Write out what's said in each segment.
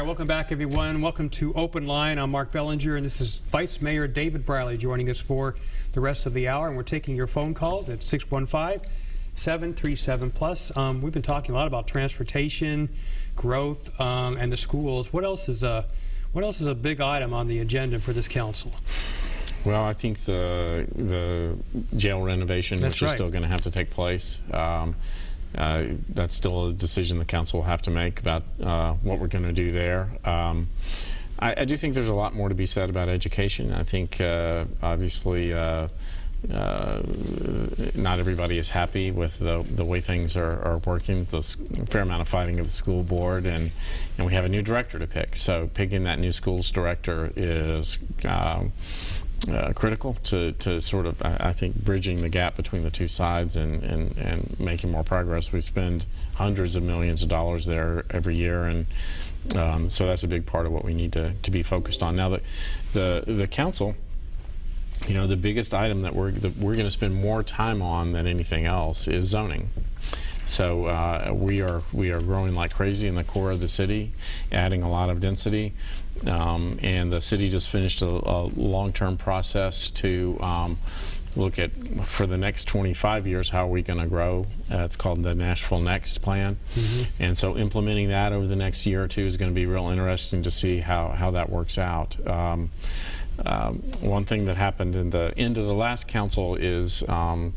right, welcome back, everyone. Welcome to Open Line. I'm Mark Bellinger, and this is Vice Mayor David Briley joining us for the rest of the hour. And we're taking your phone calls at 615-737-PLUS. We've been talking a lot about transportation, growth, and the schools. What else is a big item on the agenda for this council? Well, I think the jail renovation, which is still going to have to take place. That's still a decision the council will have to make about what we're going to do there. I do think there's a lot more to be said about education. I think obviously not everybody is happy with the way things are working. There's a fair amount of fighting of the school board, and we have a new director to pick. So picking that new schools director is critical to sort of, I think, bridging the gap between the two sides and making more progress. We spend hundreds of millions of dollars there every year, and so that's a big part of what we need to be focused on. Now, the council, you know, the biggest item that we're going to spend more time on than anything else is zoning. So we are growing like crazy in the core of the city, adding a lot of density, and the city just finished a long-term process to look at, for the next 25 years, how are we going to grow. It's called the Nashville Next plan. And so implementing that over the next year or two is going to be real interesting to see how that works out. One thing that happened in the end of the last council is an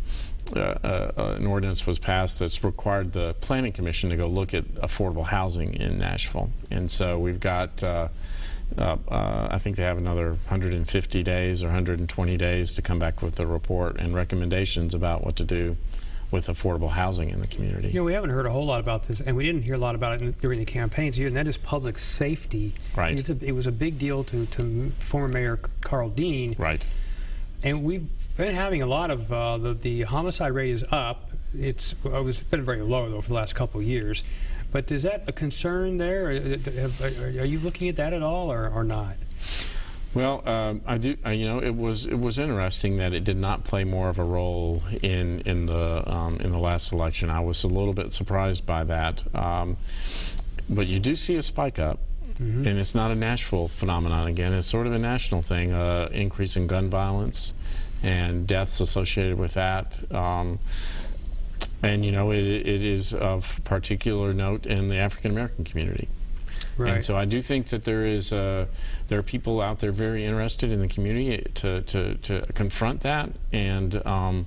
ordinance was passed that's required the Planning Commission to go look at affordable housing in Nashville. And so we've got, I think they have another 150 days or 120 days to come back with a report and recommendations about what to do with affordable housing in the community. You know, we haven't heard a whole lot about this, and we didn't hear a lot about it during the campaigns either, and that is public safety. Right. It was a big deal to former Mayor Carl Dean. Right. And we've been having a lot of the homicide rate is up. It's been very low though for the last couple of years. But is that a concern there? Are you looking at that at all, or not? Well, I do. You know, it was interesting that it did not play more of a role in the last election. I was a little bit surprised by that. But you do see a spike up. And it's not a Nashville phenomenon again. It's sort of a national thing, increase in gun violence and deaths associated with that. And, you know, it is of particular note in the African American community. Right. And so I do think that there are people out there very interested in the community to confront that, and so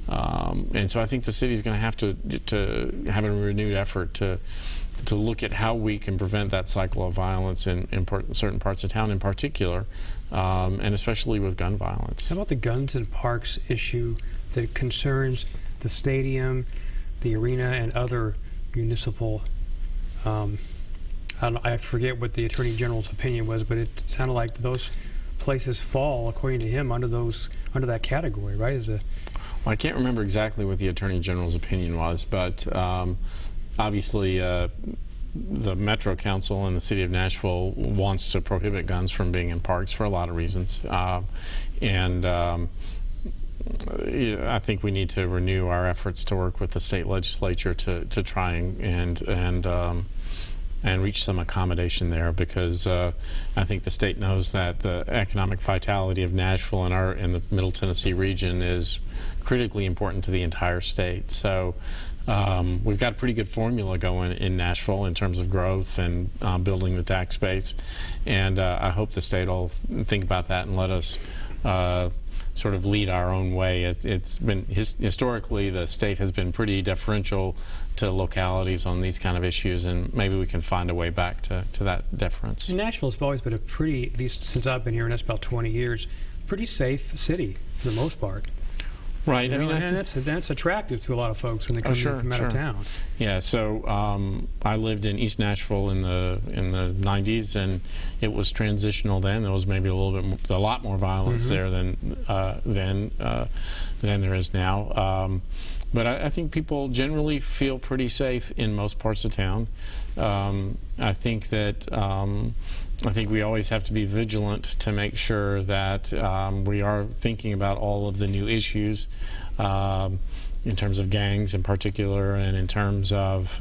I think the city is going to have to have a renewed effort to look at how we can prevent that cycle of violence in certain parts of town in particular, and especially with gun violence. How about the guns and parks issue that concerns the stadium, the arena, and other municipal, I forget what the Attorney General's opinion was, but it sounded like those places fall, according to him, under that category, right? Well, I can't remember exactly what the Attorney General's opinion was, but obviously, the Metro Council and the City of Nashville wants to prohibit guns from being in parks for a lot of reasons, and I think we need to renew our efforts to work with the state legislature to try and reach some accommodation there, because I think the state knows that the economic vitality of Nashville and in the Middle Tennessee region is critically important to the entire state. So we've got a pretty good formula going in Nashville in terms of growth and building the tax base, and I hope the state will think about that and let us sort of lead our own way. It's been historically, the state has been pretty deferential to localities on these kind of issues, and maybe we can find a way back to that deference. Nashville's always been a pretty, at least since I've been here, and that's about 20 years, pretty safe city for the most part. Right. I mean, and that's attractive to a lot of folks when they come in from out of town. Yeah. So I lived in East Nashville in the 90s, and it was transitional then. There was maybe a lot more violence there than there is now. But I think people generally feel pretty safe in most parts of town. I think we always have to be vigilant to make sure that we are thinking about all of the new issues in terms of gangs in particular, and in terms of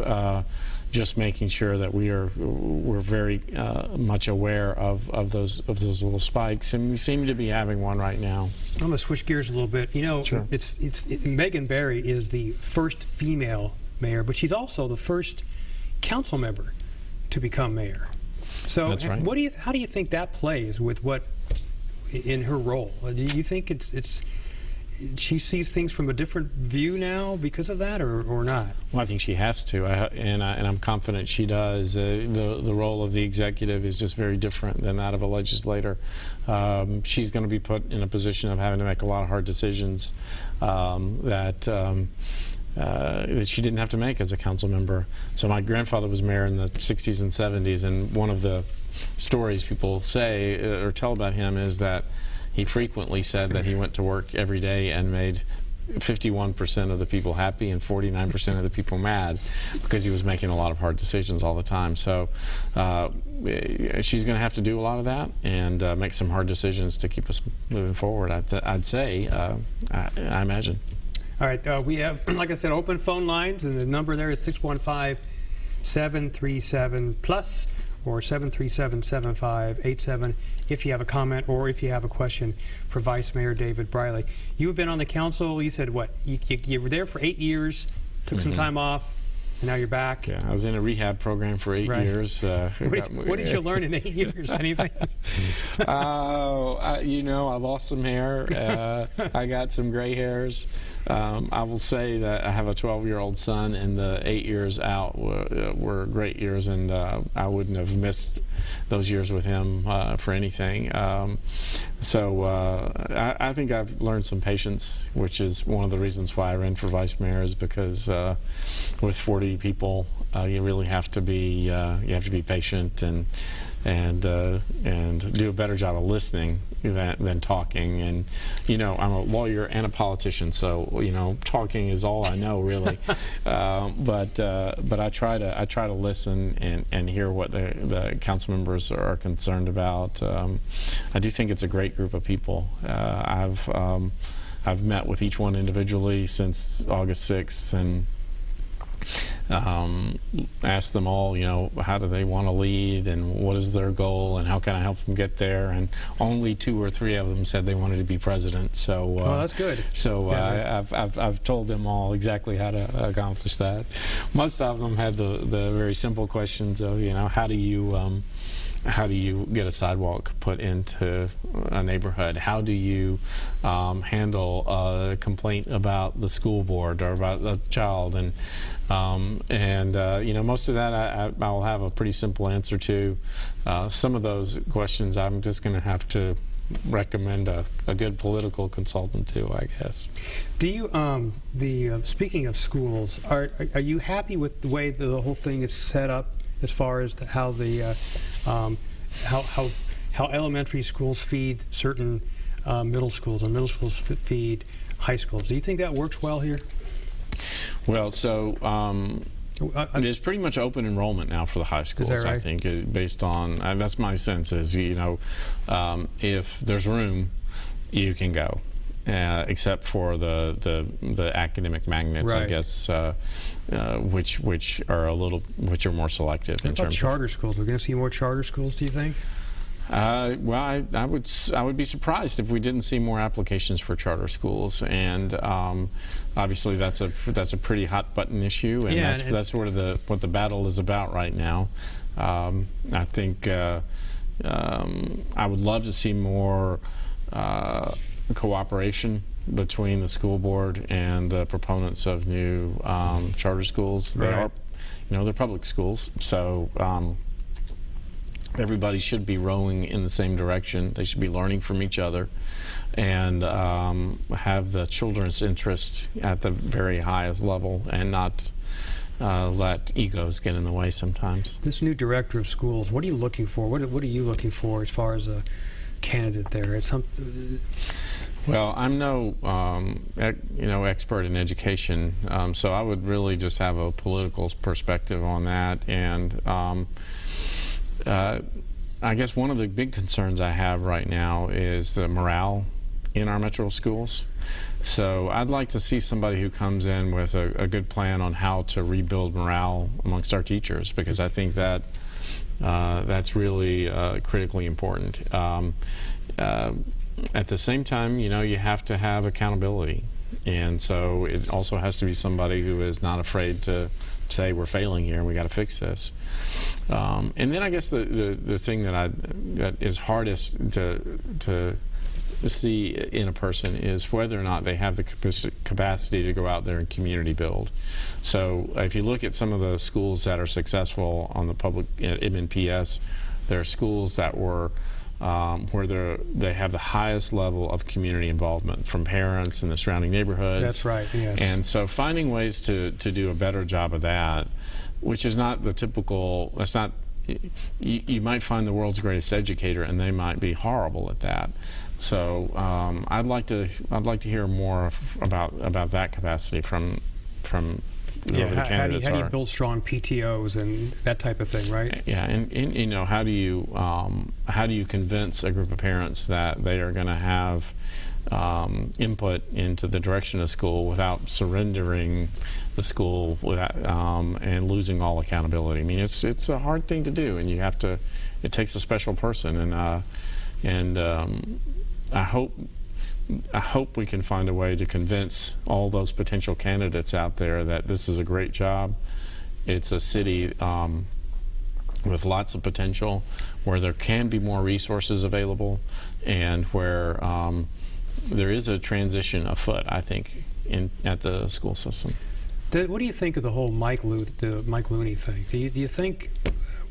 just making sure that we're very much aware of those little spikes, and we seem to be having one right now. I'm going to switch gears a little bit. You know, Sure. Megan Barry is the first female mayor, but she's also the first council member to become mayor. So, That's right. how do you think that plays with what in her role? Do you think it's she sees things from a different view now because of that, or not? Well, I think she has to, and I'm confident she does. The role of the executive is just very different than that of a legislator. She's going to be put in a position of having to make a lot of hard decisions that she didn't have to make as a council member. So my grandfather was mayor in the 60s and 70s, and one of the stories people say or tell about him is that he frequently said that he went to work every day and made 51% of the people happy and 49% of the people mad, because he was making a lot of hard decisions all the time. So she's going to have to do a lot of that and make some hard decisions to keep us moving forward, I'd say, I imagine. All right, we have, like I said, open phone lines, and the number there is 615-737-PLUS or 737-7587 if you have a comment or if you have a question for Vice Mayor David Briley. You have been on the council, you said what, you were there for 8 years, took some time off, and now you're back. Yeah, I was in a rehab program for 8 years. What did you learn in 8 years? Anything? You know, I lost some hair. I got some gray hairs. I will say that I have a 12-year-old son, and the 8 years out were great years, and I wouldn't have missed those years with him for anything. I think I've learned some patience, which is one of the reasons why I ran for vice mayor, is because with 40 people, you really have to be patient and do a better job of listening than talking. And you know, I'm a lawyer and a politician, so you know, talking is all I know, really. But I try to listen and hear what the council members are concerned about. I do think it's a great group of people. I've met with each one individually since August 6th and asked them all, you know, how do they want to lead and what is their goal and how can I help them get there, and only 2 or 3 of them said they wanted to be president. So well, that's good. So yeah, I've told them all exactly how to accomplish that. Most of them had the very simple questions of, you know, how do you get a sidewalk put into a neighborhood? How do you handle a complaint about the school board or about a child? And you know, most of that I'll have a pretty simple answer to. Some of those questions I'm just going to have to recommend a good political consultant to, I guess. Do you, speaking of schools, are you happy with the way the whole thing is set up, as far as how the how elementary schools feed certain middle schools, and middle schools feed high schools? Do you think that works well here? Well, so there's pretty much open enrollment now for the high schools. Is that right? I think, based on that's my sense. Is, you know, if there's room, you can go. Except for the academic magnets, right. I guess, which are more selective in What about terms charter schools? We're going to see more charter schools, do you think? Well, I would be surprised if we didn't see more applications for charter schools, and obviously that's a pretty hot button issue, and yeah, that's sort of what the battle is about right now. I think I would love to see more cooperation between the school board and the proponents of new charter schools. They are, you know, they're public schools, so everybody should be rowing in the same direction. They should be learning from each other and have the children's interest at the very highest level, and not let egos get in the way sometimes. This new director of schools, what are you looking for? What are you looking for as far as a candidate there? It's Well, I'm no expert in education, so I would really just have a political perspective on that. And I guess one of the big concerns I have right now is the morale in our metro schools. So I'd like to see somebody who comes in with a good plan on how to rebuild morale amongst our teachers, because I think that that's really critically important. At the same time, you know, you have to have accountability. And so it also has to be somebody who is not afraid to say, we're failing here and we got to fix this. And then I guess the thing that is hardest to see in a person is whether or not they have the capacity to go out there and community build. So if you look at some of the schools that are successful on the public MNPS, there are schools that were where they have the highest level of community involvement from parents in the surrounding neighborhoods. That's right, yes. And so finding ways to do a better job of that, which is not the typical, that's not, you might find the world's greatest educator and they might be horrible at that. So I'd like to hear more about that capacity from whoever the candidates how do are. you build strong PTOs and that type of thing, right? Yeah, and you know, how do you convince a group of parents that they are going to have input into the direction of school without surrendering the school and losing all accountability? I mean, it's a hard thing to do, and you have to. It takes a special person, and I hope we can find a way to convince all those potential candidates out there that this is a great job. It's a city with lots of potential, where there can be more resources available, and where there is a transition afoot, I think, at the school system. What do you think of the whole Mike Looney thing? Do you think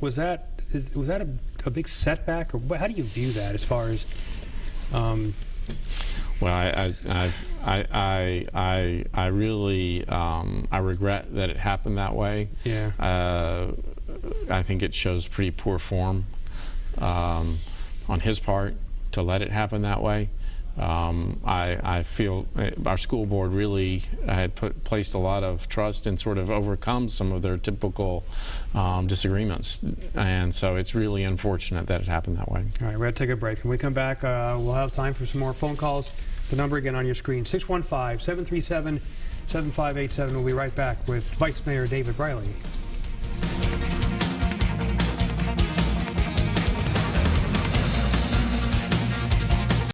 was that a big setback, or how do you view that as far as? Well, I really I regret that it happened that way. Yeah. I think it shows pretty poor form on his part to let it happen that way. I feel our school board really had placed a lot of trust and sort of overcome some of their typical disagreements, and so it's really unfortunate that it happened that way. All right, we're going to take a break. When we come back, we'll have time for some more phone calls. The number again on your screen, 615-737-7587. We'll be right back with Vice Mayor David Briley.